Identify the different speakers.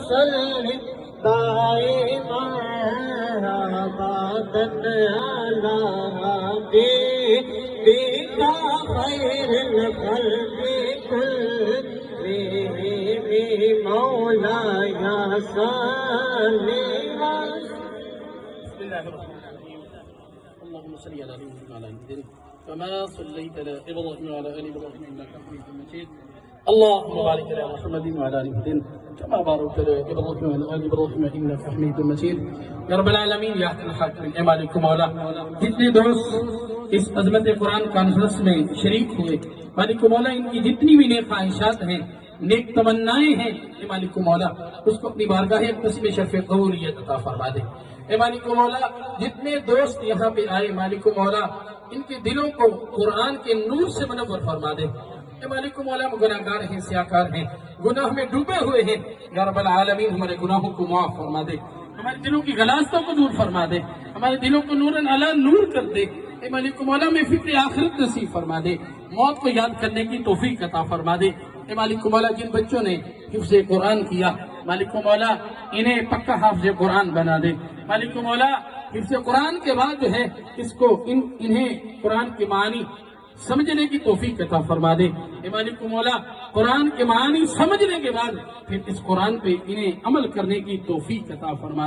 Speaker 1: وسلم دائما أبدا على حبيبك خير الخلق كلهم مولاي صل
Speaker 2: بسم الله الرحمن الرحيم. اللهم صل على سيدنا وعلى آله كما صليت على إبراهيم وعلى آل إبراهيم إنك حميد مجيد. اللهم بارك على محمد وعلى آل محمد كما باركت على إبراهيم وعلى آل إبراهيم إنك حميد مجيد. یا رب العالمین یا احسن الحاکمین، اے مالک مولا، جتنے دوست اس عظمت قرآن کانفرنس میں شریک ہوئے، مالک مولا ان کی جتنی بھی نیک خواہشات ہیں، نیک تمنائیں ہیں، اے مالک مولا اس کو اپنی بارگاہ نصیب شرف قبولیت عطا فرما دے۔ اے مالک مولا جتنے دوست یہاں پہ آئے، مالک مولا ان کے دلوں کو قرآن کے نور سے منور فرما دے۔ اے مالک مولا ہم گناہگار ہیں، سیاہکار ہیں، گناہ میں ڈوبے ہوئے ہیں، یا رب العالمین ہمارے گناہوں کو معاف فرما دے، ہمارے دلوں کی غلاظتوں کو دور فرما دے، ہمارے دلوں کو نور علی نور کر دے۔ اے مالک مولا میں فکر آخرت نصیب فرما دے، موت کو یاد کرنے کی توفیق عطا فرما دے۔ اے مالک مولا جن بچوں نے حفظ قرآن کیا، مالک مولا انہیں پکا حافظ قرآن بنا دے۔ مالک مولا حفظ قرآن کے بعد جو ہے اس کو انہیں قرآن کے معنی سمجھنے کی توفیق عطا فرما دے۔ اے مالک مولا قرآن کے معنی سمجھنے کے بعد پھر اس قرآن پہ انہیں عمل کرنے کی توفیق عطا فرما دے۔